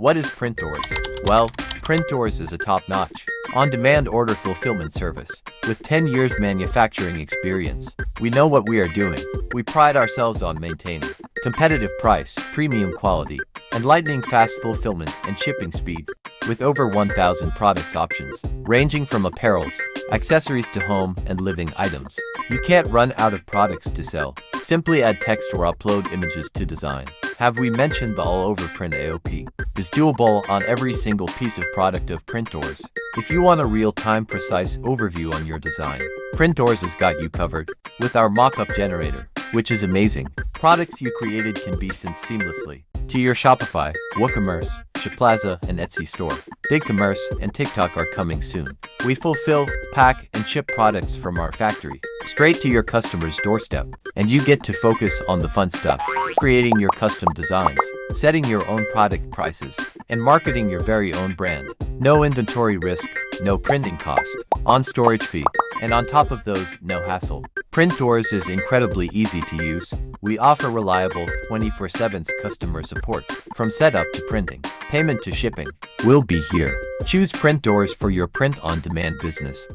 What is Printdoors? Well, Printdoors is a top-notch, on-demand order fulfillment service. With 10 years manufacturing experience, we know what we are doing. We pride ourselves on maintaining competitive price, premium quality, and lightning-fast fulfillment and shipping speed. With over 1,000 products options, ranging from apparels, accessories to home and living items, you can't run out of products to sell. Simply add text or upload images to design. Have we mentioned the all-over print AOP is doable on every single piece of product of Printdoors? If you want a real-time precise overview on your design, Printdoors has got you covered with our mock-up generator, which is amazing. Products you created can be sent seamlessly to your Shopify, WooCommerce, Shiplaza, and Etsy store. BigCommerce and TikTok are coming soon. We fulfill, pack, and ship products from our factory straight to your customer's doorstep, and you get to focus on the fun stuff, creating your custom designs, setting your own product prices, and marketing your very own brand. No inventory risk, no printing cost, on storage fee, and on top of those, no hassle. Printdoors is incredibly easy to use. We offer reliable 24/7 customer support, from setup to printing, payment to shipping. We'll be here. Choose Printdoors for your print-on-demand business.